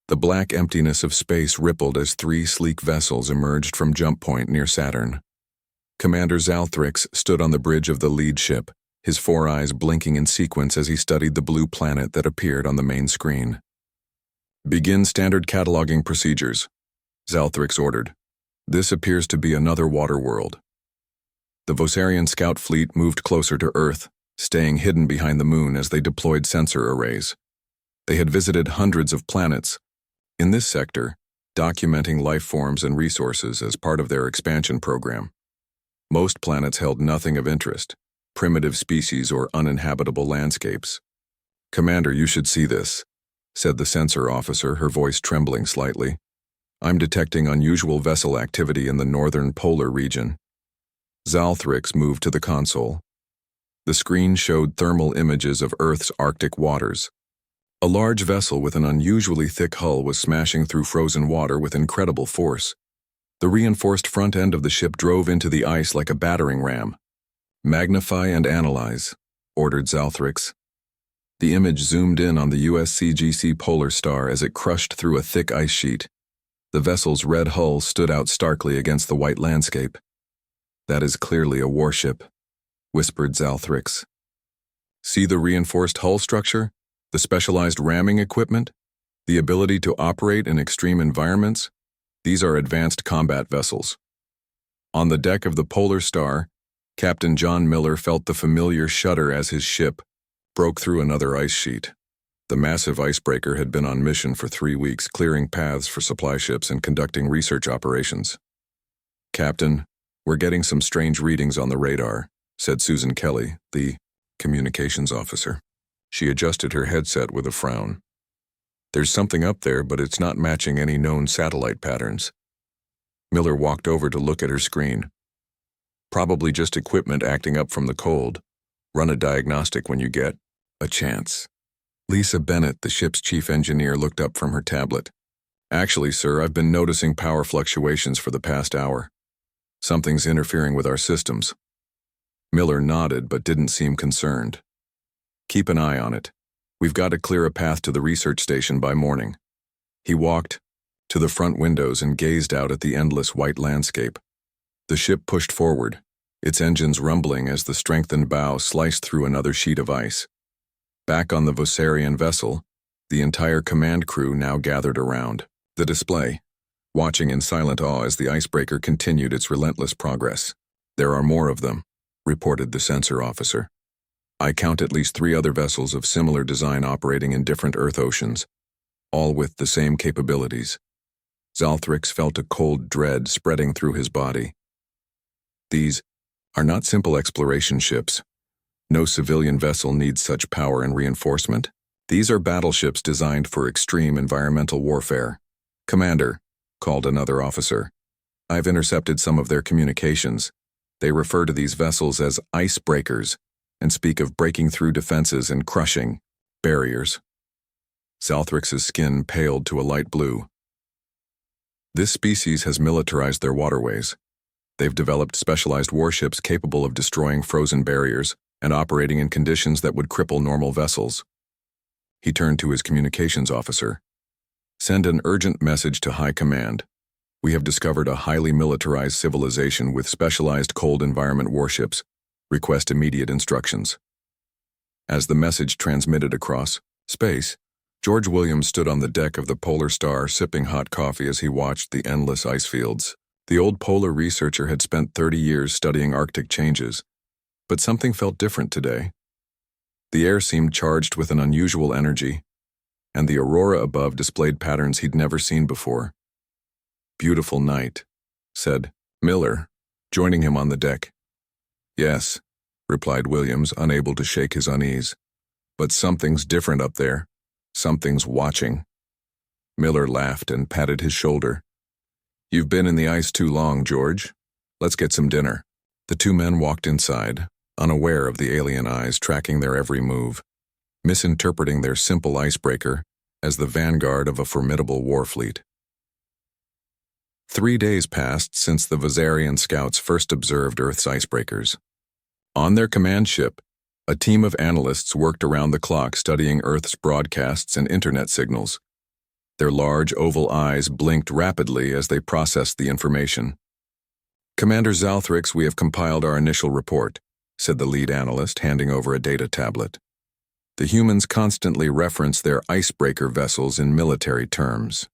The black emptiness of space rippled as three sleek vessels emerged from Jump Point near Saturn. Commander Zalthrix stood on the bridge of the lead ship, his four eyes blinking in sequence as he studied the blue planet that appeared on the main screen. "Begin standard cataloging procedures," Zalthrix ordered. "This appears to be another water world." The Vosarian scout fleet moved closer to Earth, staying hidden behind the moon as they deployed sensor arrays. They had visited hundreds of planets, in this sector, documenting life forms and resources as part of their expansion program. Most planets held nothing of interest, primitive species or uninhabitable landscapes. "Commander, you should see this," said the sensor officer, her voice trembling slightly. "I'm detecting unusual vessel activity in the northern polar region." Zalthrix moved to the console. The screen showed thermal images of Earth's Arctic waters. A large vessel with an unusually thick hull was smashing through frozen water with incredible force. The reinforced front end of the ship drove into the ice like a battering ram. "Magnify and analyze," ordered Zalthrix. The image zoomed in on the USCGC Polar Star as it crushed through a thick ice sheet. The vessel's red hull stood out starkly against the white landscape. "That is clearly a warship," whispered Zalthrix. "See the reinforced hull structure? The specialized ramming equipment? The ability to operate in extreme environments? These are advanced combat vessels." On the deck of the Polar Star, Captain John Miller felt the familiar shudder as his ship broke through another ice sheet. The massive icebreaker had been on mission for 3 weeks, clearing paths for supply ships and conducting research operations. "Captain, we're getting some strange readings on the radar," said Susan Kelly, the communications officer. She adjusted her headset with a frown. "There's something up there, but it's not matching any known satellite patterns." Miller walked over to look at her screen. "Probably just equipment acting up from the cold. Run a diagnostic when you get a chance." Lisa Bennett, the ship's chief engineer, looked up from her tablet. "Actually, sir, I've been noticing power fluctuations for the past hour. Something's interfering with our systems." Miller nodded but didn't seem concerned. "Keep an eye on it. We've got to clear a path to the research station by morning." He walked to the front windows and gazed out at the endless white landscape. The ship pushed forward, its engines rumbling as the strengthened bow sliced through another sheet of ice. Back on the Vosarian vessel, the entire command crew now gathered around the display, watching in silent awe as the icebreaker continued its relentless progress. "There are more of them," reported the sensor officer. "I count at least 3 other vessels of similar design operating in different Earth oceans, all with the same capabilities." Zalthrix felt a cold dread spreading through his body. These are not simple exploration ships. No civilian vessel needs such power and reinforcement. These are battleships designed for extreme environmental warfare. "Commander," called another officer, "I've intercepted some of their communications. They refer to these vessels as icebreakers and speak of breaking through defenses and crushing barriers." Zalthrix's skin paled to a light blue. "This species has militarized their waterways. They've developed specialized warships capable of destroying frozen barriers and operating in conditions that would cripple normal vessels." He turned to his communications officer. "Send an urgent message to High Command. We have discovered a highly militarized civilization with specialized cold environment warships. Request immediate instructions." As the message transmitted across space, George Williams stood on the deck of the Polar Star sipping hot coffee as he watched the endless ice fields. The old polar researcher had spent 30 years studying Arctic changes, but something felt different today. The air seemed charged with an unusual energy, and the aurora above displayed patterns he'd never seen before. "Beautiful night," said Miller, joining him on the deck. "Yes," replied Williams, unable to shake his unease. "But something's different up there. Something's watching." Miller laughed and patted his shoulder. "You've been in the ice too long, George. Let's get some dinner." The two men walked inside, unaware of the alien eyes tracking their every move, misinterpreting their simple icebreaker as the vanguard of a formidable war fleet. 3 days passed since the Vosarian scouts first observed Earth's icebreakers. On their command ship, a team of analysts worked around the clock studying Earth's broadcasts and internet signals. Their large oval eyes blinked rapidly as they processed the information. "Commander Zalthrix, we have compiled our initial report," said the lead analyst, handing over a data tablet. "The humans constantly reference their icebreaker vessels in military terms."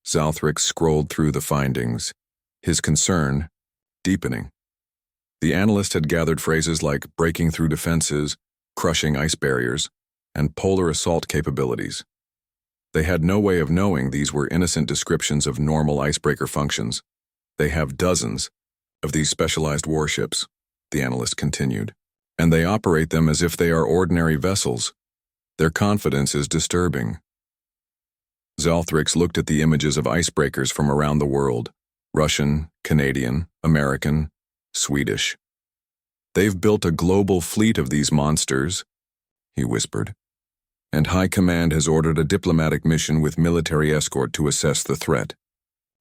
Zalthrix scrolled through the findings, his concern deepening. The analyst had gathered phrases like breaking through defenses, crushing ice barriers, and polar assault capabilities. They had no way of knowing these were innocent descriptions of normal icebreaker functions. "They have dozens of these specialized warships," the analyst continued, "and they operate them as if they are ordinary vessels. Their confidence is disturbing." Zalthrix looked at the images of icebreakers from around the world: Russian, Canadian, American, Swedish. "They've built a global fleet of these monsters," he whispered, "and High Command has ordered a diplomatic mission with military escort to assess the threat."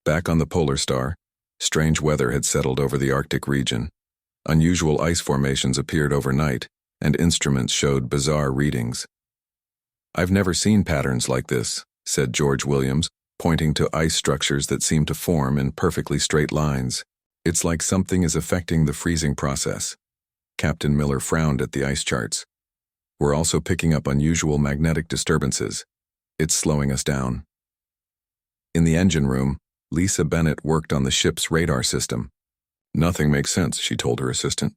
Back on the Polar Star, strange weather had settled over the Arctic region. Unusual ice formations appeared overnight, and instruments showed bizarre readings. "I've never seen patterns like this," said George Williams, pointing to ice structures that seemed to form in perfectly straight lines. "It's like something is affecting the freezing process." Captain Miller frowned at the ice charts. "We're also picking up unusual magnetic disturbances. It's slowing us down." In the engine room, Lisa Bennett worked on the ship's radar system. "Nothing makes sense," she told her assistant.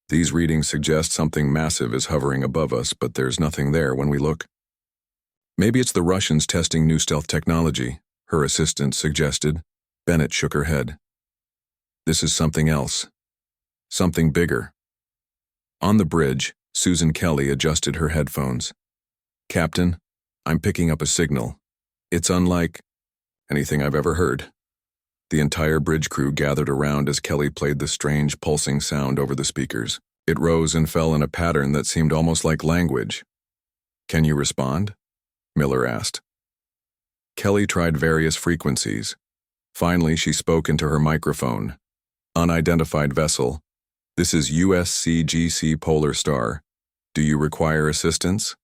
"These readings suggest something massive is hovering above us, but there's nothing there when we look." "Maybe it's the Russians testing new stealth technology," her assistant suggested. Bennett shook her head. "This is something else. Something bigger." On the bridge, Susan Kelly adjusted her headphones. "Captain, I'm picking up a signal. It's unlike anything I've ever heard." The entire bridge crew gathered around as Kelly played the strange pulsing sound over the speakers. It rose and fell in a pattern that seemed almost like language. "Can you respond?" Miller asked. Kelly tried various frequencies. Finally, she spoke into her microphone. "Unidentified vessel. This is USCGC Polar Star. Do you require assistance?"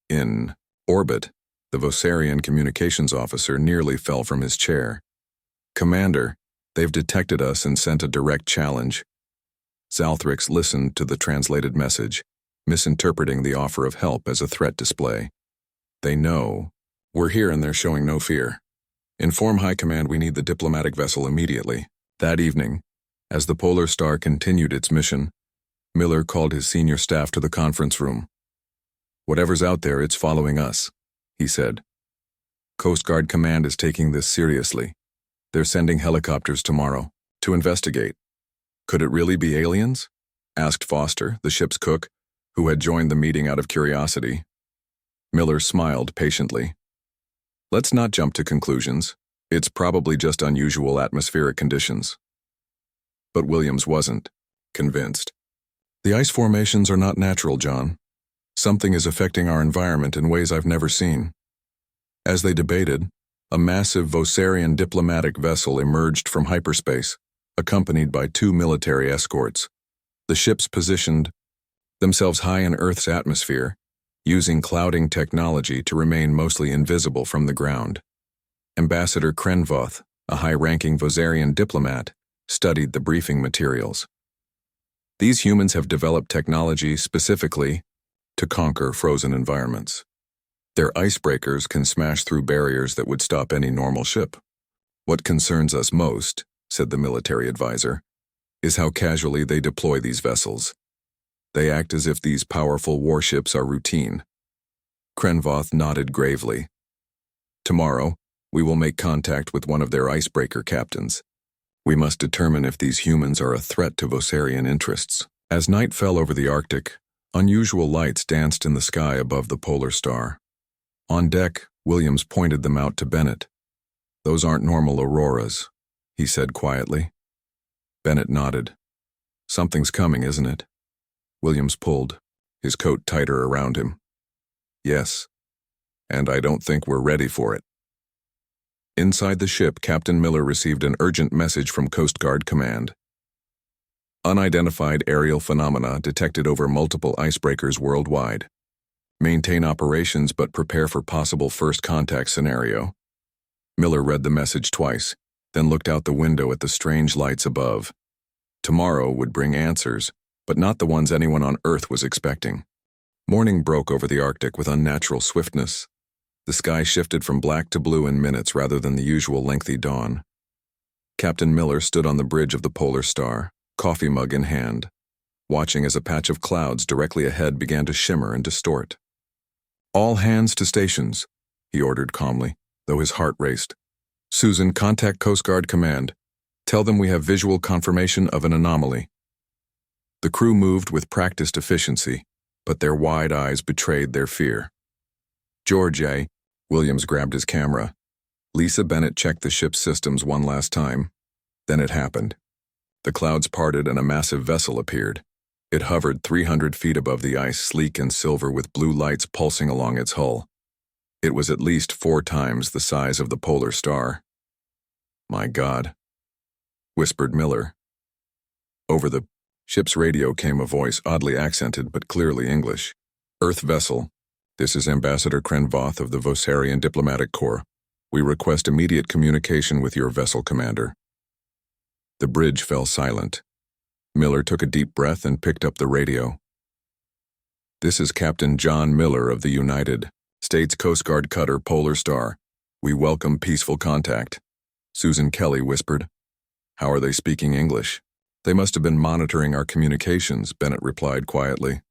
In orbit, the Vosarian communications officer nearly fell from his chair. "Commander, they've detected us and sent a direct challenge." Zalthrix listened to the translated message, misinterpreting the offer of help as a threat display. "They know. We're here and they're showing no fear. Inform High Command we need the diplomatic vessel immediately." That evening, as the Polar Star continued its mission, Miller called his senior staff to the conference room. "Whatever's out there, it's following us," he said. "Coast Guard Command is taking this seriously. They're sending helicopters tomorrow to investigate." "Could it really be aliens?" asked Foster, the ship's cook, who had joined the meeting out of curiosity. Miller smiled patiently. "Let's not jump to conclusions. It's probably just unusual atmospheric conditions." But Williams wasn't convinced. "The ice formations are not natural, John. Something is affecting our environment in ways I've never seen." As they debated, a massive Vosarian diplomatic vessel emerged from hyperspace, accompanied by 2 military escorts. The ships positioned themselves high in Earth's atmosphere, using clouding technology to remain mostly invisible from the ground. Ambassador Krenvoth, a high-ranking Vosarian diplomat, studied the briefing materials. "These humans have developed technology specifically to conquer frozen environments. Their icebreakers can smash through barriers that would stop any normal ship. What concerns us most," said the military advisor, "is how casually they deploy these vessels. They act as if these powerful warships are routine." Krenvoth nodded gravely. "Tomorrow, we will make contact with one of their icebreaker captains. We must determine if these humans are a threat to Vosarian interests." As night fell over the Arctic, unusual lights danced in the sky above the Polar Star. On deck, Williams pointed them out to Bennett. "Those aren't normal auroras," he said quietly. Bennett nodded. "Something's coming, isn't it?" Williams pulled, his coat tighter around him. "Yes, and I don't think we're ready for it." Inside the ship, Captain Miller received an urgent message from Coast Guard Command. "Unidentified aerial phenomena detected over multiple icebreakers worldwide. Maintain operations but prepare for possible first contact scenario. Miller read the message twice, then looked out the window at the strange lights above. Tomorrow would bring answers, but not the ones anyone on Earth was expecting. Morning broke over the Arctic with unnatural swiftness. The sky shifted from black to blue in minutes rather than the usual lengthy dawn. Captain Miller stood on the bridge of the Polar Star, coffee mug in hand, watching as a patch of clouds directly ahead began to shimmer and distort. "All hands to stations," he ordered calmly, though his heart raced. "Susan, contact Coast Guard Command. Tell them we have visual confirmation of an anomaly." The crew moved with practiced efficiency, but their wide eyes betrayed their fear. "George, eh?" Williams grabbed his camera. Lisa Bennett checked the ship's systems one last time. Then it happened. The clouds parted and a massive vessel appeared. It hovered 300 feet above the ice, sleek and silver with blue lights pulsing along its hull. It was at least 4 times the size of the Polar Star. "My God," whispered Miller. Over the ship's radio came a voice, oddly accented but clearly English. "Earth vessel, this is Ambassador Krenvoth of the Vosarian Diplomatic Corps. We request immediate communication with your vessel commander." The bridge fell silent. Miller took a deep breath and picked up the radio. "This is Captain John Miller of the United States Coast Guard cutter Polar Star. We welcome peaceful contact," Susan Kelly whispered. "How are they speaking English?" "They must have been monitoring our communications," Bennett replied quietly.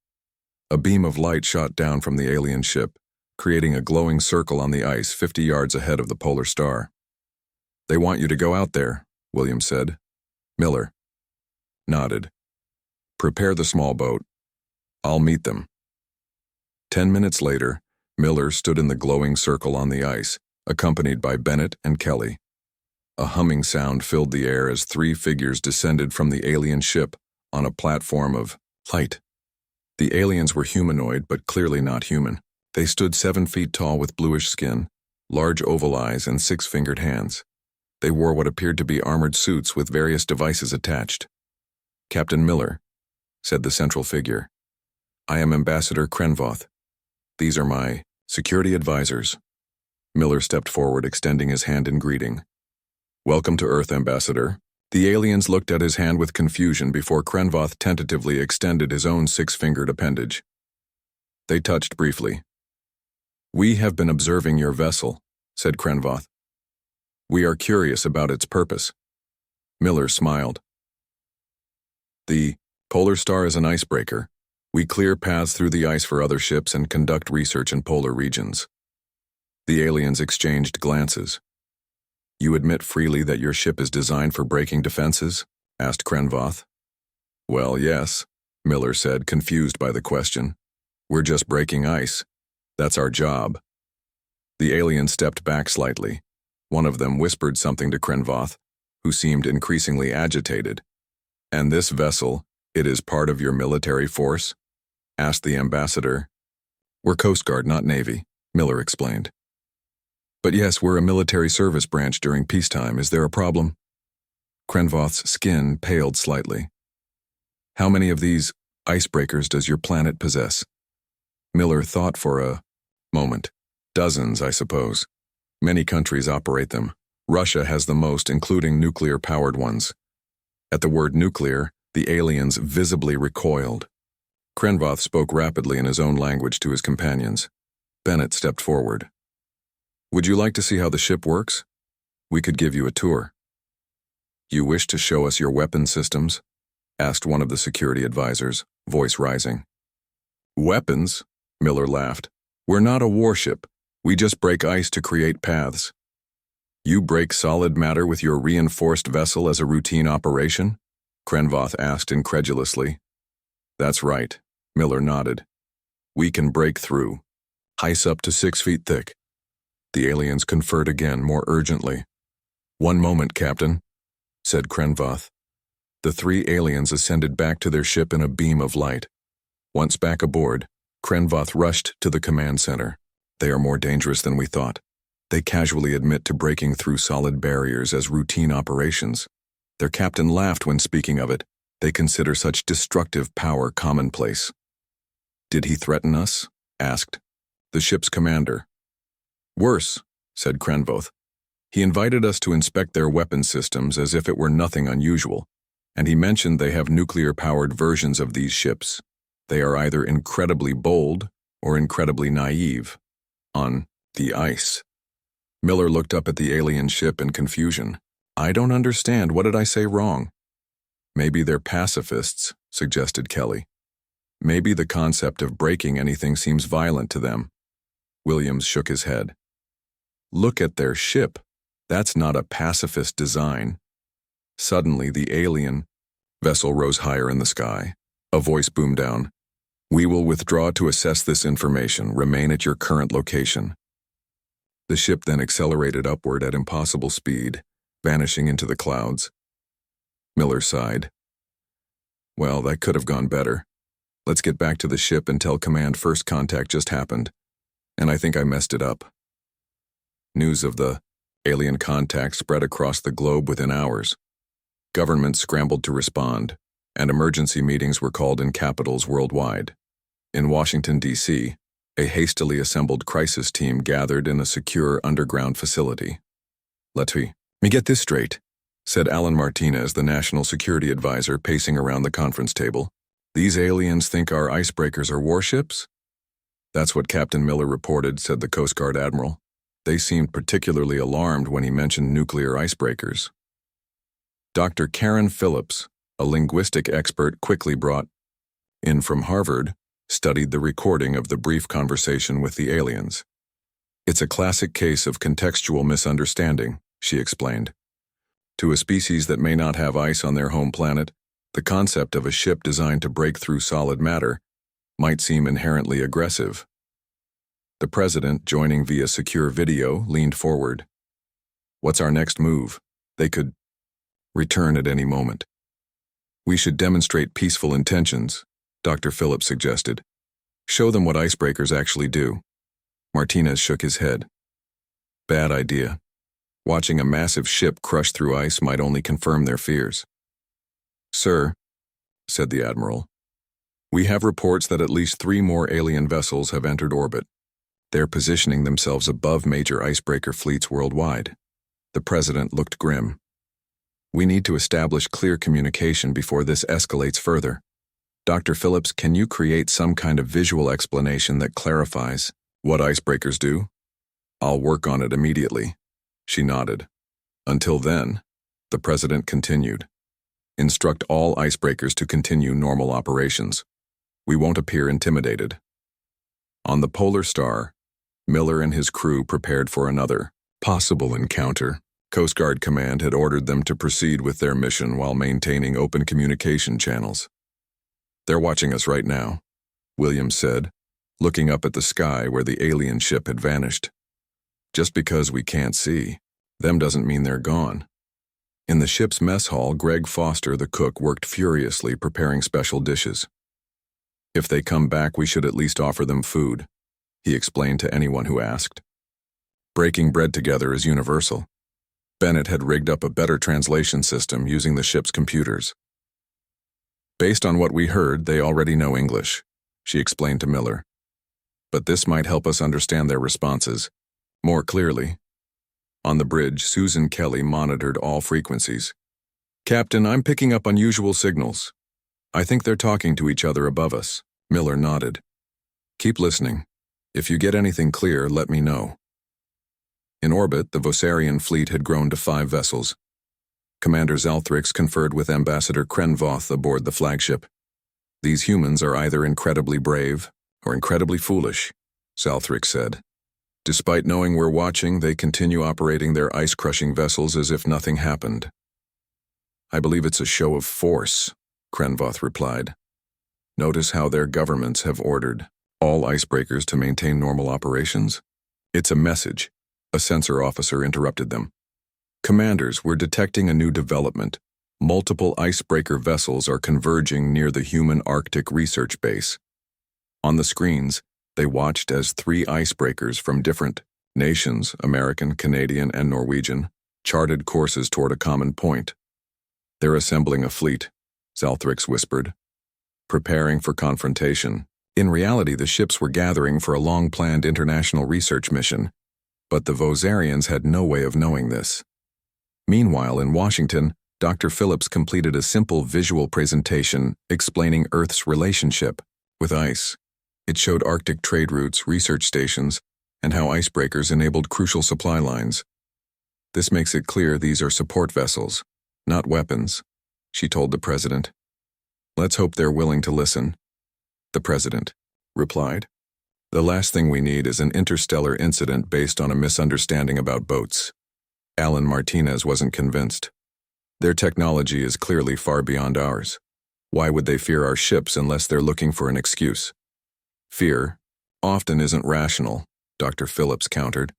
A beam of light shot down from the alien ship, creating a glowing circle on the ice 50 yards ahead of the Polar Star. "They want you to go out there," Williams said. Miller nodded. "Prepare the small boat. I'll meet them." 10 minutes later, Miller stood in the glowing circle on the ice, accompanied by Bennett and Kelly. A humming sound filled the air as 3 figures descended from the alien ship on a platform of light. The aliens were humanoid, but clearly not human. They stood 7 feet tall with bluish skin, large oval eyes, and 6-fingered hands. They wore what appeared to be armored suits with various devices attached. "Captain Miller," said the central figure. "I am Ambassador Krenvoth. These are my security advisors." Miller stepped forward, extending his hand in greeting. "Welcome to Earth, Ambassador." The aliens looked at his hand with confusion before Krenvoth tentatively extended his own 6-fingered appendage. They touched briefly. "We have been observing your vessel," said Krenvoth. "We are curious about its purpose." Miller smiled. "The Polar Star is an icebreaker. We clear paths through the ice for other ships and conduct research in polar regions." The aliens exchanged glances. "You admit freely that your ship is designed for breaking defenses?" asked Krenvoth. "Well, yes," Miller said, confused by the question. "We're just breaking ice. That's our job." The aliens stepped back slightly. One of them whispered something to Krenvoth, who seemed increasingly agitated. "And this vessel, it is part of your military force?" asked the ambassador. "We're Coast Guard, not Navy," Miller explained. "But yes, we're a military service branch during peacetime. Is there a problem?" Krenvoth's skin paled slightly. "How many of these icebreakers does your planet possess?" Miller thought for a moment. "Dozens, I suppose. Many countries operate them. Russia has the most, including nuclear-powered ones." At the word nuclear, the aliens visibly recoiled. Krenvoth spoke rapidly in his own language to his companions. Bennett stepped forward. "Would you like to see how the ship works? We could give you a tour." "You wish to show us your weapon systems?" asked one of the security advisors, voice rising. "Weapons?" Miller laughed. "We're not a warship. We just break ice to create paths." "You break solid matter with your reinforced vessel as a routine operation?" Krenvoth asked incredulously. "That's right," Miller nodded. "We can break through. Ice up to 6 feet thick." The aliens conferred again, more urgently. "One moment, Captain," said Krenvoth. The 3 aliens ascended back to their ship in a beam of light. Once back aboard, Krenvoth rushed to the command center. "They are more dangerous than we thought. They casually admit to breaking through solid barriers as routine operations. Their captain laughed when speaking of it. They consider such destructive power commonplace." "Did he threaten us?" asked the ship's commander. "Worse," said Krenvoth. He invited us to inspect their weapon systems as if it were nothing unusual, and he mentioned they have nuclear-powered versions of these ships. They are either incredibly bold or incredibly naive. On the ice. Miller looked up at the alien ship in confusion. I don't understand. What did I say wrong? Maybe they're pacifists, suggested Kelly. Maybe the concept of breaking anything seems violent to them. Williams shook his head. Look at their ship. That's not a pacifist design. Suddenly, the alien vessel rose higher in the sky. A voice boomed down. We will withdraw to assess this information. Remain at your current location. The ship then accelerated upward at impossible speed, vanishing into the clouds. Miller sighed. Well, that could have gone better. Let's get back to the ship and tell command first contact just happened, and I think I messed it up. News of the alien contact spread across the globe within hours. Governments scrambled to respond, and emergency meetings were called in capitals worldwide. In Washington, D.C., a hastily assembled crisis team gathered in a secure underground facility. Let me get this straight, said Alan Martinez, the National Security Advisor, pacing around the conference table. These aliens think our icebreakers are warships? That's what Captain Miller reported, said the Coast Guard Admiral. They seemed particularly alarmed when he mentioned nuclear icebreakers. Dr. Karen Phillips, a linguistic expert quickly brought in from Harvard, studied the recording of the brief conversation with the aliens. It's a classic case of contextual misunderstanding, she explained. To a species that may not have ice on their home planet, the concept of a ship designed to break through solid matter might seem inherently aggressive. The president, joining via secure video, leaned forward. What's our next move? They could return at any moment. We should demonstrate peaceful intentions, Dr. Phillips suggested. Show them what icebreakers actually do. Martinez shook his head. Bad idea. Watching a massive ship crush through ice might only confirm their fears. Sir, said the Admiral, we have reports that at least 3 more alien vessels have entered orbit. They're positioning themselves above major icebreaker fleets worldwide. The President looked grim. We need to establish clear communication before this escalates further. Dr. Phillips, can you create some kind of visual explanation that clarifies what icebreakers do? I'll work on it immediately. She nodded. Until then, the President continued. Instruct all icebreakers to continue normal operations. We won't appear intimidated. On the Polar Star, Miller and his crew prepared for another possible encounter. Coast Guard Command had ordered them to proceed with their mission while maintaining open communication channels. They're watching us right now, Williams said, looking up at the sky where the alien ship had vanished. Just because we can't see them doesn't mean they're gone. In the ship's mess hall, Greg Foster, the cook, worked furiously preparing special dishes. If they come back, we should at least offer them food, he explained to anyone who asked. Breaking bread together is universal. Bennett had rigged up a better translation system using the ship's computers. Based on what we heard, they already know English, she explained to Miller. But this might help us understand their responses more clearly. On the bridge, Susan Kelly monitored all frequencies. Captain, I'm picking up unusual signals. I think they're talking to each other above us. Miller nodded. Keep listening. If you get anything clear, let me know. In orbit, the Vosarian fleet had grown to 5 vessels. Commander Zalthrix conferred with Ambassador Krenvoth aboard the flagship. These humans are either incredibly brave or incredibly foolish, Zalthrix said. Despite knowing we're watching, they continue operating their ice-crushing vessels as if nothing happened. I believe it's a show of force, Krenvoth replied. Notice how their governments have ordered all icebreakers to maintain normal operations? It's a message. A sensor officer interrupted them. Commanders, we're detecting a new development. Multiple icebreaker vessels are converging near the human Arctic research base. On the screens, they watched as 3 icebreakers from different nations, American, Canadian, and Norwegian, charted courses toward a common point. They're assembling a fleet, Zalthrix whispered, preparing for confrontation. In reality, the ships were gathering for a long-planned international research mission. But the Vosarians had no way of knowing this. Meanwhile, in Washington, Dr. Phillips completed a simple visual presentation explaining Earth's relationship with ice. It showed Arctic trade routes, research stations, and how icebreakers enabled crucial supply lines. This makes it clear these are support vessels, not weapons, she told the president. Let's hope they're willing to listen, the president replied. The last thing we need is an interstellar incident based on a misunderstanding about boats. Alan Martinez wasn't convinced. Their technology is clearly far beyond ours. Why would they fear our ships unless they're looking for an excuse? Fear often isn't rational, Dr. Phillips countered.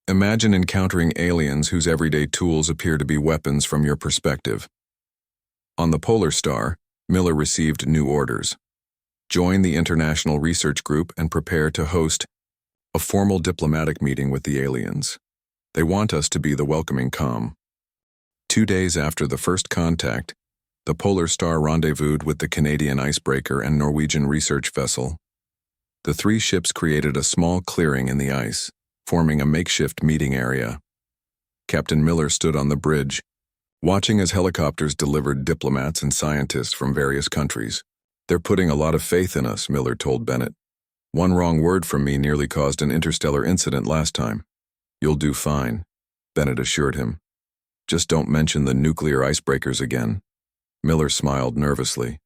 Imagine encountering aliens whose everyday tools appear to be weapons from your perspective. On the Polar Star, Miller received new orders. Join the International Research Group and prepare to host a formal diplomatic meeting with the aliens. They want us to be the welcoming calm. 2 days after the first contact, the Polar Star rendezvoused with the Canadian icebreaker and Norwegian research vessel. The three ships created a small clearing in the ice, forming a makeshift meeting area. Captain Miller stood on the bridge, watching as helicopters delivered diplomats and scientists from various countries. They're putting a lot of faith in us, Miller told Bennett. One wrong word from me nearly caused an interstellar incident last time. You'll do fine, Bennett assured him. Just don't mention the nuclear icebreakers again. Miller smiled nervously.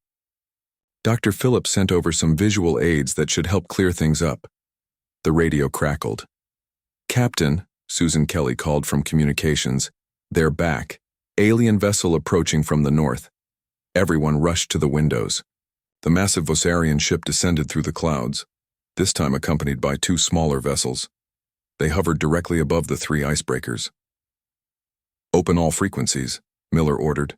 Dr. Phillips sent over some visual aids that should help clear things up. The radio crackled. Captain, Susan Kelly called from communications, they're back. Alien vessel approaching from the north. Everyone rushed to the windows. The massive Vosarian ship descended through the clouds, this time accompanied by 2 smaller vessels. They hovered directly above the 3 icebreakers. Open all frequencies, Miller ordered.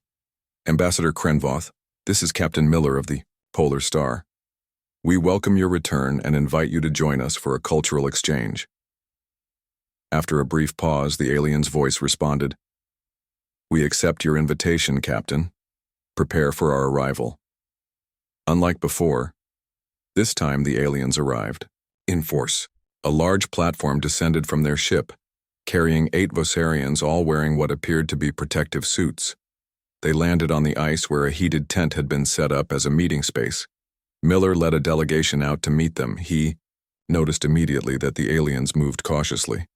Ambassador Krenvoth, this is Captain Miller of the Polar Star. We welcome your return and invite you to join us for a cultural exchange. After a brief pause, the alien's voice responded. We accept your invitation, Captain. Prepare for our arrival. Unlike before, this time the aliens arrived, in force. A large platform descended from their ship, carrying 8 Vosarians, all wearing what appeared to be protective suits. They landed on the ice where a heated tent had been set up as a meeting space. Miller led a delegation out to meet them. He noticed immediately that the aliens moved cautiously,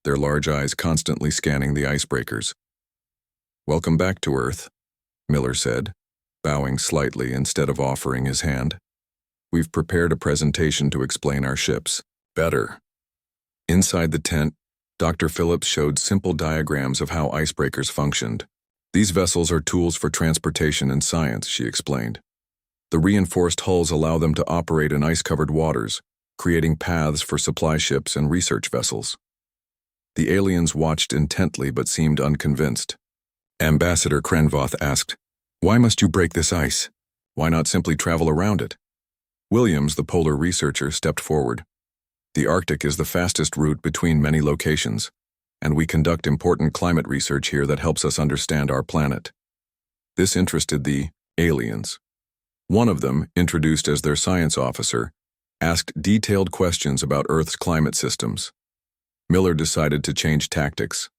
their large eyes constantly scanning the icebreakers. Welcome back to Earth, Miller said, bowing slightly instead of offering his hand. We've prepared a presentation to explain our ships better. Inside the tent, Dr. Phillips showed simple diagrams of how icebreakers functioned. These vessels are tools for transportation and science, she explained. The reinforced hulls allow them to operate in ice-covered waters, creating paths for supply ships and research vessels. The aliens watched intently but seemed unconvinced. Ambassador Krenvoth asked, "Why must you break this ice? Why not simply travel around it?" Williams, the polar researcher, stepped forward. The Arctic is the fastest route between many locations, and we conduct important climate research here that helps us understand our planet. This interested the aliens. One of them, introduced as their science officer, asked detailed questions about Earth's climate systems. Miller decided to change tactics.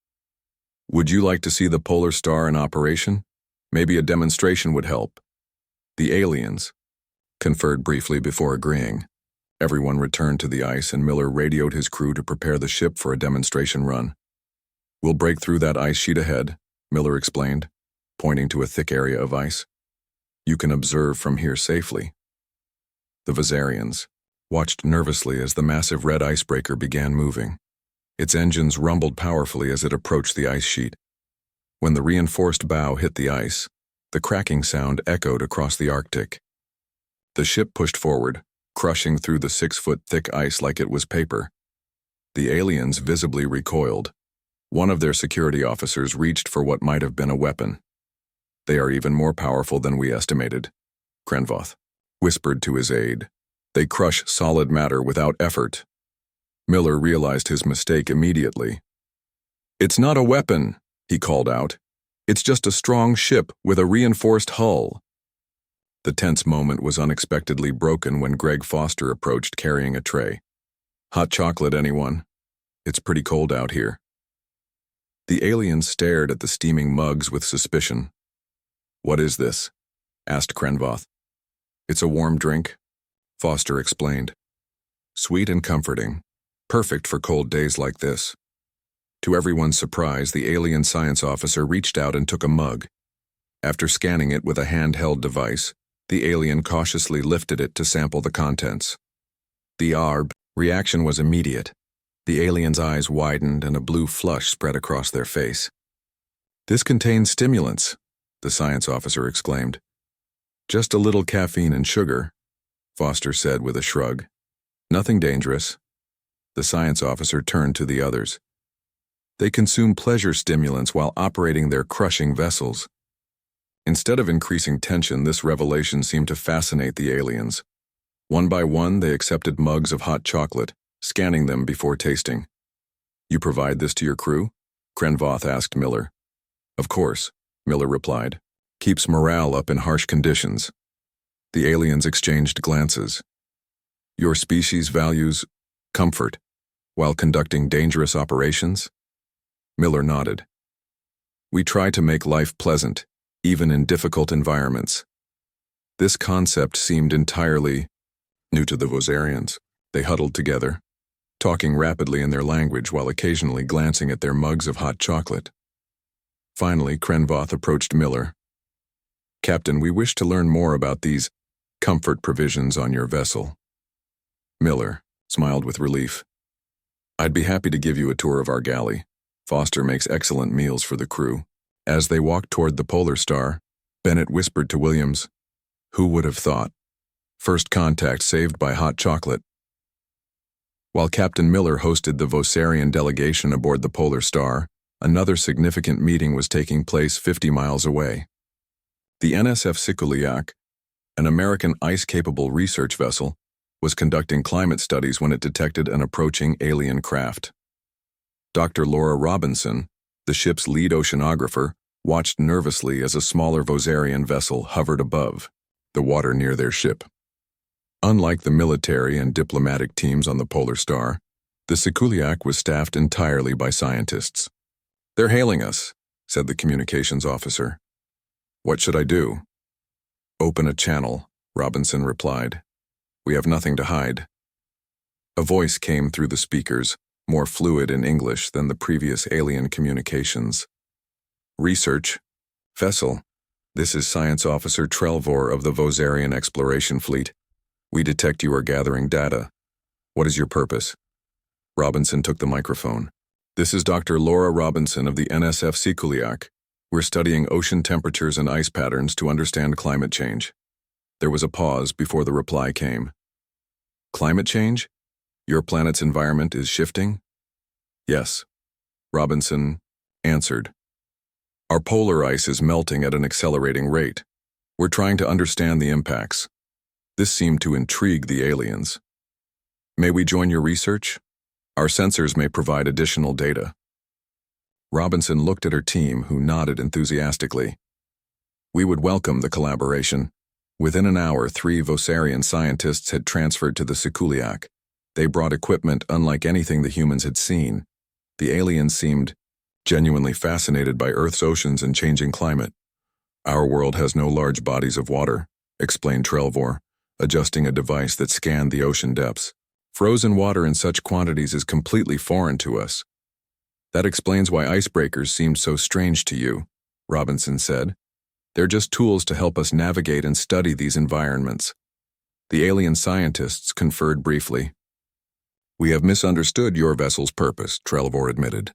Would you like to see the Polar Star in operation? Maybe a demonstration would help. The aliens conferred briefly before agreeing. Everyone returned to the ice and Miller radioed his crew to prepare the ship for a demonstration run. We'll break through that ice sheet ahead, Miller explained, pointing to a thick area of ice. You can observe from here safely. The Vosarians watched nervously as the massive red icebreaker began moving. Its engines rumbled powerfully as it approached the ice sheet. When the reinforced bow hit the ice, the cracking sound echoed across the Arctic. The ship pushed forward, crushing through the 6-foot-thick ice like it was paper. The aliens visibly recoiled. One of their security officers reached for what might have been a weapon. They are even more powerful than we estimated, Krenvoth whispered to his aide. They crush solid matter without effort. Miller realized his mistake immediately. It's not a weapon, he called out. It's just a strong ship with a reinforced hull. The tense moment was unexpectedly broken when Greg Foster approached carrying a tray. Hot chocolate, anyone? It's pretty cold out here. The aliens stared at the steaming mugs with suspicion. What is this? Asked Krenvoth. It's a warm drink, Foster explained. Sweet and comforting, perfect for cold days like this. To everyone's surprise, the alien science officer reached out and took a mug. After scanning it with a handheld device, the alien cautiously lifted it to sample the contents. The ARB reaction was immediate. The alien's eyes widened and a blue flush spread across their face. This contains stimulants, the science officer exclaimed. Just a little caffeine and sugar, Foster said with a shrug. Nothing dangerous. The science officer turned to the others. They consume pleasure stimulants while operating their crushing vessels. Instead of increasing tension, this revelation seemed to fascinate the aliens. One by one, they accepted mugs of hot chocolate, scanning them before tasting. You provide this to your crew? Krenvoth asked Miller. Of course, Miller replied. Keeps morale up in harsh conditions. The aliens exchanged glances. Your species values comfort while conducting dangerous operations? Miller nodded. We try to make life pleasant, even in difficult environments. This concept seemed entirely new to the Vosarians. They huddled together, talking rapidly in their language while occasionally glancing at their mugs of hot chocolate. Finally, Krenvoth approached Miller. Captain, we wish to learn more about these comfort provisions on your vessel. Miller smiled with relief. I'd be happy to give you a tour of our galley. Foster makes excellent meals for the crew. As they walked toward the Polar Star, Bennett whispered to Williams, Who would have thought? First contact saved by hot chocolate. While Captain Miller hosted the Vosarian delegation aboard the Polar Star, another significant meeting was taking place 50 miles away. The NSF Sikuliak, an American ice-capable research vessel, was conducting climate studies when it detected an approaching alien craft. Dr. Laura Robinson, the ship's lead oceanographer, watched nervously as a smaller Vosarian vessel hovered above the water near their ship. Unlike the military and diplomatic teams on the Polar Star, the Sikuliak was staffed entirely by scientists. They're hailing us, said the communications officer. What should I do? Open a channel, Robinson replied. We have nothing to hide. A voice came through the speakers, more fluid in English than the previous alien communications. Research. Vessel. This is Science Officer Trelvor of the Vosarian Exploration Fleet. We detect you are gathering data. What is your purpose? Robinson took the microphone. This is Dr. Laura Robinson of the NSF Sikuliak. We're studying ocean temperatures and ice patterns to understand climate change. There was a pause before the reply came. Climate change? Your planet's environment is shifting? Yes, Robinson answered. Our polar ice is melting at an accelerating rate. We're trying to understand the impacts. This seemed to intrigue the aliens. May we join your research? Our sensors may provide additional data. Robinson looked at her team, who nodded enthusiastically. We would welcome the collaboration. Within an hour, 3 Vosarian scientists had transferred to the Sikuliak. They brought equipment unlike anything the humans had seen. The aliens seemed genuinely fascinated by Earth's oceans and changing climate. Our world has no large bodies of water, explained Trelvor, adjusting a device that scanned the ocean depths. Frozen water in such quantities is completely foreign to us. That explains why icebreakers seemed so strange to you, Robinson said. They're just tools to help us navigate and study these environments. The alien scientists conferred briefly. We have misunderstood your vessel's purpose, Trelvor admitted.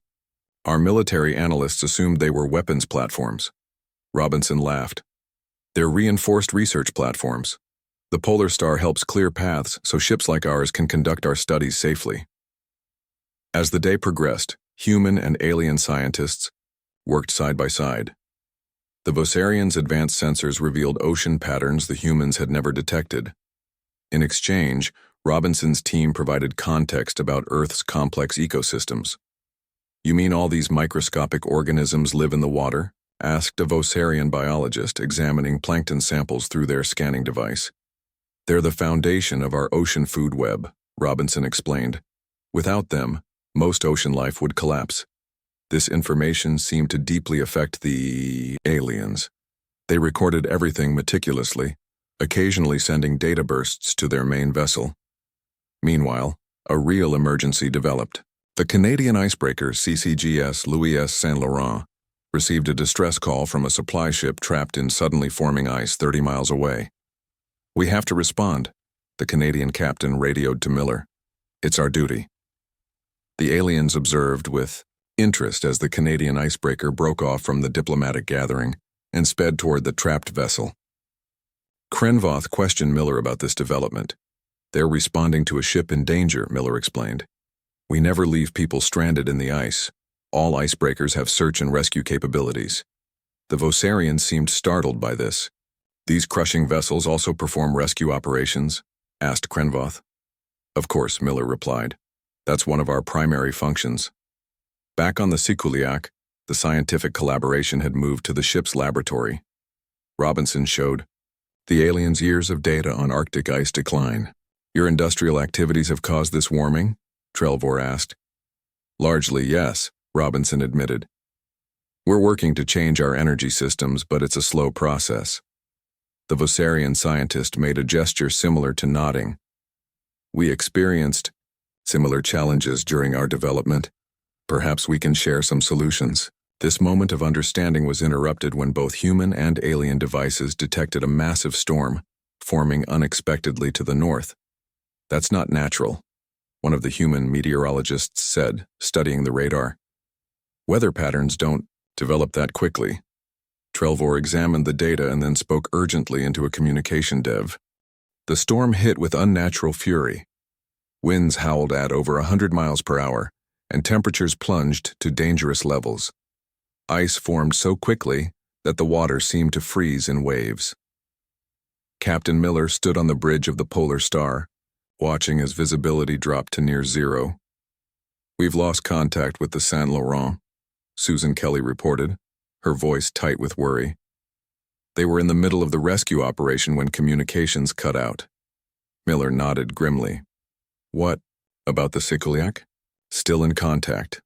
Our military analysts assumed they were weapons platforms. Robinson laughed. They're reinforced research platforms. The Polar Star helps clear paths so ships like ours can conduct our studies safely. As the day progressed, human and alien scientists worked side by side. The Vosarians' advanced sensors revealed ocean patterns the humans had never detected. In exchange, Robinson's team provided context about Earth's complex ecosystems. You mean all these microscopic organisms live in the water? Asked a Vosarian biologist examining plankton samples through their scanning device. They're the foundation of our ocean food web, Robinson explained. Without them, most ocean life would collapse. This information seemed to deeply affect the aliens. They recorded everything meticulously, occasionally sending data bursts to their main vessel. Meanwhile, a real emergency developed. The Canadian icebreaker CCGS Louis S. Saint Laurent received a distress call from a supply ship trapped in suddenly forming ice 30 miles away. "We have to respond," the Canadian captain radioed to Miller. "It's our duty." The aliens observed with interest as the Canadian icebreaker broke off from the diplomatic gathering and sped toward the trapped vessel. Krenvoth questioned Miller about this development. "They're responding to a ship in danger," Miller explained. "We never leave people stranded in the ice. All icebreakers have search and rescue capabilities." The Vosarians seemed startled by this. "These crushing vessels also perform rescue operations?" asked Krenvoth. "Of course," Miller replied. "That's one of our primary functions." Back on the Sikuliak, the scientific collaboration had moved to the ship's laboratory. Robinson showed the aliens' years of data on Arctic ice decline. "Your industrial activities have caused this warming?" Trelvor asked. "Largely, yes," Robinson admitted. "We're working to change our energy systems, but it's a slow process." The Vosarian scientist made a gesture similar to nodding. "We experienced similar challenges during our development. Perhaps we can share some solutions." This moment of understanding was interrupted when both human and alien devices detected a massive storm, forming unexpectedly to the north. "That's not natural," one of the human meteorologists said, studying the radar. "Weather patterns don't develop that quickly." Trelvor examined the data and then spoke urgently into a communication dev. The storm hit with unnatural fury. Winds howled at over 100 miles per hour, and temperatures plunged to dangerous levels. Ice formed so quickly that the water seemed to freeze in waves. Captain Miller stood on the bridge of the Polar Star, watching as visibility dropped to near zero. "We've lost contact with the Saint Laurent," Susan Kelly reported, her voice tight with worry. "They were in the middle of the rescue operation when communications cut out." Miller nodded grimly. "What about the Sikuliak?" "Still in contact.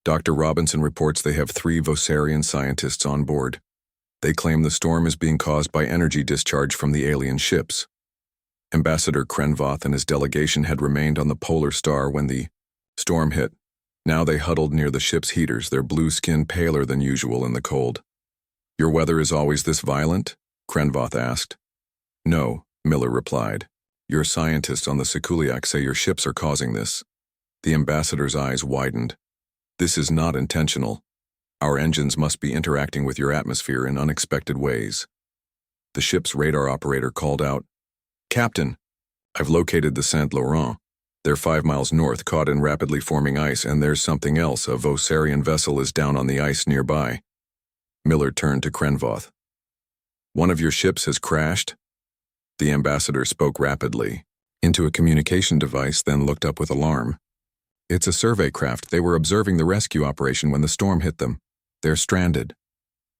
Dr. Robinson reports they have 3 Vosarian scientists on board. They claim the storm is being caused by energy discharge from the alien ships." Ambassador Krenvoth and his delegation had remained on the Polar Star when the storm hit. Now they huddled near the ship's heaters, their blue skin paler than usual in the cold. "Your weather is always this violent?" Krenvoth asked. "No," Miller replied. "Your scientists on the Sikuliak say your ships are causing this." The ambassador's eyes widened. "This is not intentional. Our engines must be interacting with your atmosphere in unexpected ways." The ship's radar operator called out, "Captain, I've located the Saint Laurent. They're 5 miles north, caught in rapidly forming ice, and there's something else. A Vosarian vessel is down on the ice nearby." Miller turned to Krenvoth. "One of your ships has crashed?" The ambassador spoke rapidly into a communication device, then looked up with alarm. "It's a survey craft. They were observing the rescue operation when the storm hit them. They're stranded."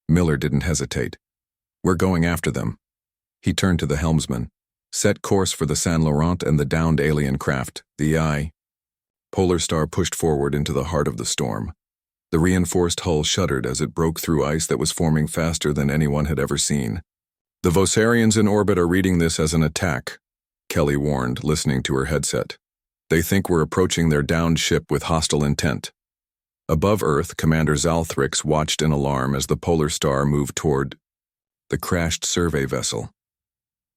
Miller didn't hesitate. "We're going after them." He turned to the helmsman. "Set course for the Saint Laurent and the downed alien craft, the Polar Star pushed forward into the heart of the storm. The reinforced hull shuddered as it broke through ice that was forming faster than anyone had ever seen. "The Vosarians in orbit are reading this as an attack," Kelly warned, listening to her headset. "They think we're approaching their downed ship with hostile intent." Above Earth, Commander Zalthrix watched in alarm as the Polar Star moved toward the crashed survey vessel.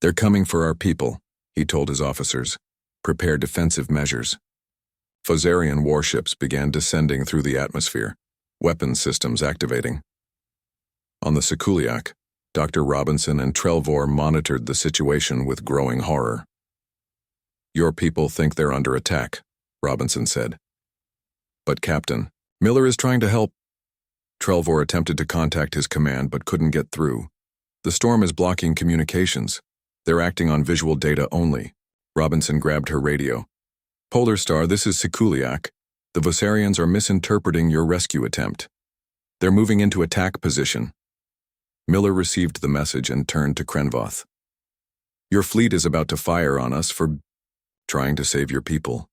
"They're coming for our people," he told his officers. "Prepare defensive measures." Vosarian warships began descending through the atmosphere, weapons systems activating. On the Sikuliak, Dr. Robinson and Trelvor monitored the situation with growing horror. "Your people think they're under attack," Robinson said. "But Captain, Miller is trying to help." Trelvor attempted to contact his command but couldn't get through. "The storm is blocking communications. They're acting on visual data only." Robinson grabbed her radio. "Polar Star, this is Sikuliak. The Vosarians are misinterpreting your rescue attempt. They're moving into attack position." Miller received the message and turned to Krenvoth. "Your fleet is about to fire on us for trying to save your people."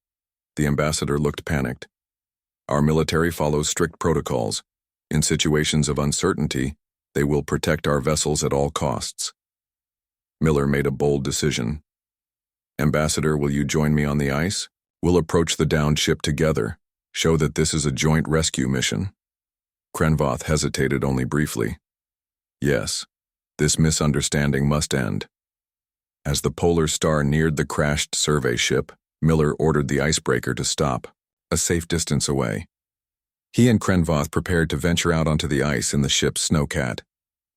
The ambassador looked panicked. Our military follows strict protocols. In situations of uncertainty, they will protect our vessels at all costs. Miller made a bold decision. Ambassador, will you join me on the ice? We'll approach the downed ship together, show that this is a joint rescue mission. Krenvoth hesitated only briefly. Yes, this misunderstanding must end. As the Polar Star neared the crashed survey ship, Miller ordered the icebreaker to stop, a safe distance away. He and Krenvoth prepared to venture out onto the ice in the ship's Snowcat.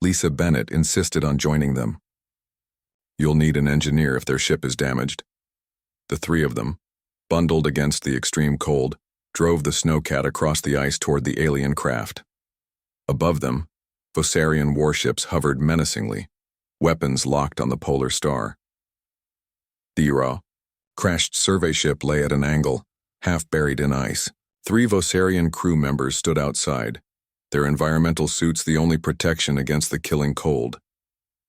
Lisa Bennett insisted on joining them. You'll need an engineer if their ship is damaged. The three of them, bundled against the extreme cold, drove the Snowcat across the ice toward the alien craft. Above them, Vosarian warships hovered menacingly, weapons locked on the Polar Star. The crashed survey ship lay at an angle, half buried in ice. 3 Vosarian crew members stood outside, their environmental suits the only protection against the killing cold.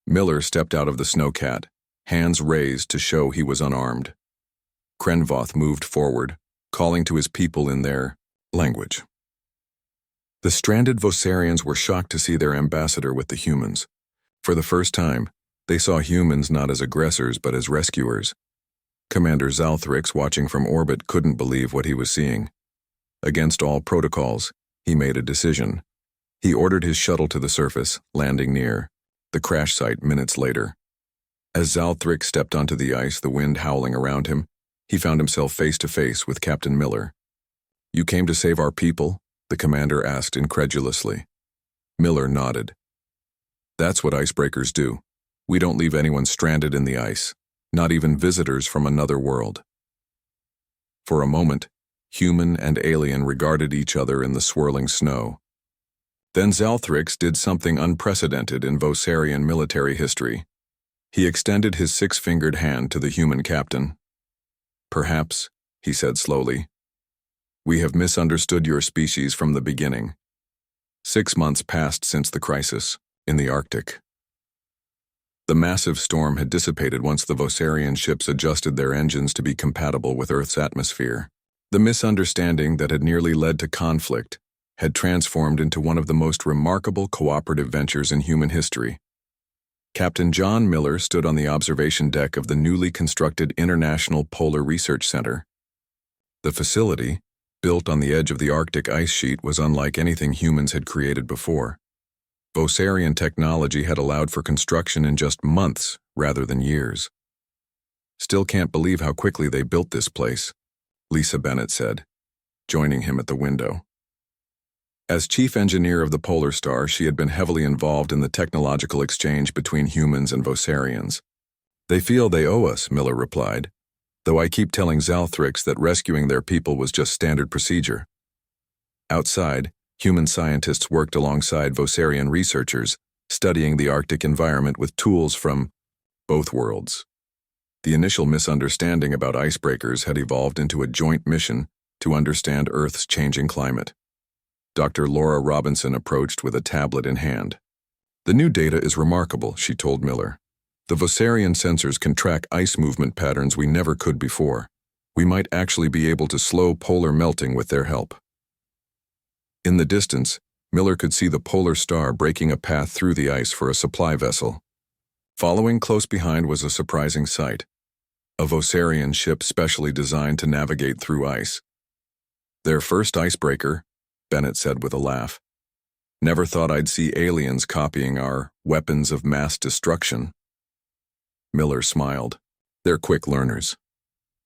Miller stepped out of the Snowcat, hands raised to show he was unarmed. Krenvoth moved forward, calling to his people in their language. The stranded Vosarians were shocked to see their ambassador with the humans. For the first time, they saw humans not as aggressors but as rescuers. Commander Zalthrix, watching from orbit, couldn't believe what he was seeing. Against all protocols, he made a decision. He ordered his shuttle to the surface, landing near the crash site minutes later. As Zalthrix stepped onto the ice, the wind howling around him, he found himself face to face with Captain Miller. You came to save our people? The commander asked incredulously. Miller nodded. That's what icebreakers do. We don't leave anyone stranded in the ice, not even visitors from another world. For a moment, human and alien regarded each other in the swirling snow. Then Zalthrix did something unprecedented in Vosarian military history. He extended his 6-fingered hand to the human captain. Perhaps, he said slowly, we have misunderstood your species from the beginning. 6 months passed since the crisis, in the Arctic. The massive storm had dissipated once the Vosarian ships adjusted their engines to be compatible with Earth's atmosphere. The misunderstanding that had nearly led to conflict had transformed into one of the most remarkable cooperative ventures in human history. Captain John Miller stood on the observation deck of the newly constructed International Polar Research Center. The facility, built on the edge of the Arctic ice sheet, was unlike anything humans had created before. Vosarian technology had allowed for construction in just months rather than years. Still can't believe how quickly they built this place, Lisa Bennett said, joining him at the window. As chief engineer of the Polar Star, she had been heavily involved in the technological exchange between humans and Vosarians. They feel they owe us, Miller replied, though I keep telling Zalthrix that rescuing their people was just standard procedure. Outside, human scientists worked alongside Vosarian researchers, studying the Arctic environment with tools from both worlds. The initial misunderstanding about icebreakers had evolved into a joint mission to understand Earth's changing climate. Dr. Laura Robinson approached with a tablet in hand. The new data is remarkable, she told Miller. The Vosarian sensors can track ice movement patterns we never could before. We might actually be able to slow polar melting with their help. In the distance, Miller could see the Polar Star breaking a path through the ice for a supply vessel. Following close behind was a surprising sight. A Vosarian ship specially designed to navigate through ice. Their first icebreaker, Bennett said with a laugh. Never thought I'd see aliens copying our weapons of mass destruction. Miller smiled. They're quick learners.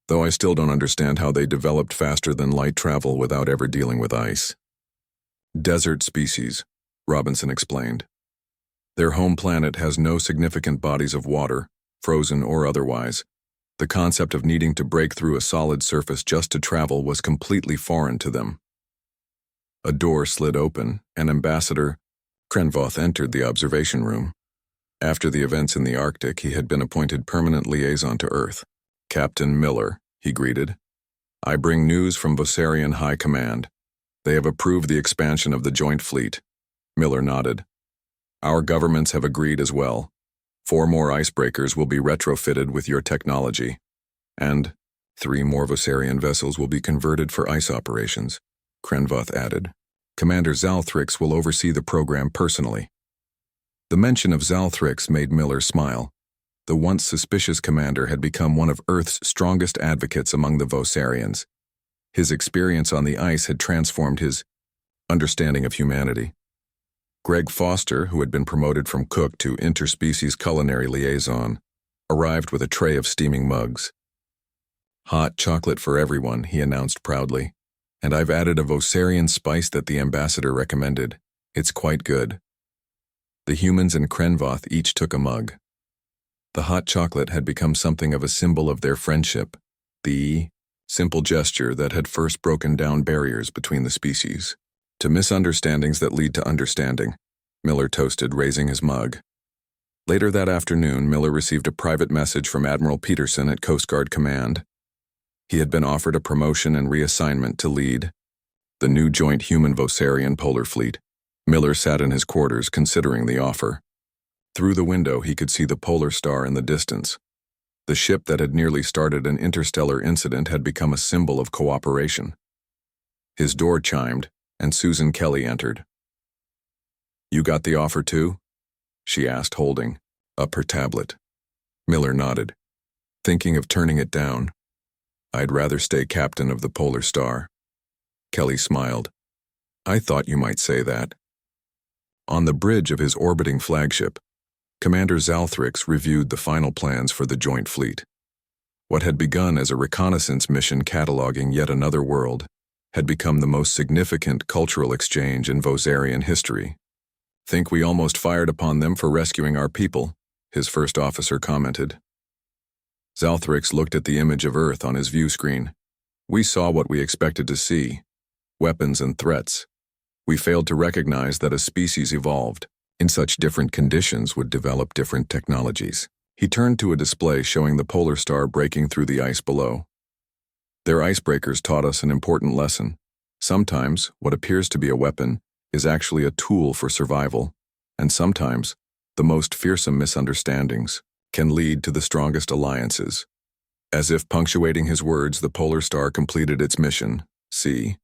Though I still don't understand how they developed faster than light travel without ever dealing with ice. Desert species, Robinson explained. Their home planet has no significant bodies of water, frozen or otherwise. The concept of needing to break through a solid surface just to travel was completely foreign to them. A door slid open, and Ambassador Krenvoth entered the observation room. After the events in the Arctic, he had been appointed permanent liaison to Earth. Captain Miller, he greeted. I bring news from Vosarian High Command. They have approved the expansion of the Joint Fleet. Miller nodded. Our governments have agreed as well. 4 more icebreakers will be retrofitted with your technology. And 3 more Vosarian vessels will be converted for ice operations. Krenvoth added. Commander Zalthrix will oversee the program personally. The mention of Zalthrix made Miller smile. The once suspicious commander had become one of Earth's strongest advocates among the Vosarians. His experience on the ice had transformed his understanding of humanity. Greg Foster, who had been promoted from cook to interspecies culinary liaison, arrived with a tray of steaming mugs. Hot chocolate for everyone, he announced proudly. And I've added a Vosarian spice that the ambassador recommended. It's quite good. The humans and Krenvoth each took a mug. The hot chocolate had become something of a symbol of their friendship, the simple gesture that had first broken down barriers between the species. To misunderstandings that lead to understanding, Miller toasted, raising his mug. Later that afternoon, Miller received a private message from Admiral Peterson at Coast Guard Command. He had been offered a promotion and reassignment to lead the new joint human-Vosarian polar fleet. Miller sat in his quarters considering the offer. Through the window, he could see the Polar Star in the distance. The ship that had nearly started an interstellar incident had become a symbol of cooperation. His door chimed, and Susan Kelly entered. "You got the offer too?" she asked, holding up her tablet. Miller nodded, thinking of turning it down. "I'd rather stay captain of the Polar Star." Kelly smiled. "I thought you might say that." On the bridge of his orbiting flagship, Commander Zalthrix reviewed the final plans for the joint fleet. What had begun as a reconnaissance mission cataloging yet another world had become the most significant cultural exchange in Vosarian history. "Think we almost fired upon them for rescuing our people," his first officer commented. Zalthrix looked at the image of Earth on his view screen. "We saw what we expected to see, weapons and threats. We failed to recognize that a species evolved in such different conditions would develop different technologies." He turned to a display showing the Polar Star breaking through the ice below. "Their icebreakers taught us an important lesson. Sometimes what appears to be a weapon is actually a tool for survival, and sometimes the most fearsome misunderstandings can lead to the strongest alliances." As if punctuating his words, the Polar Star completed its mission. See,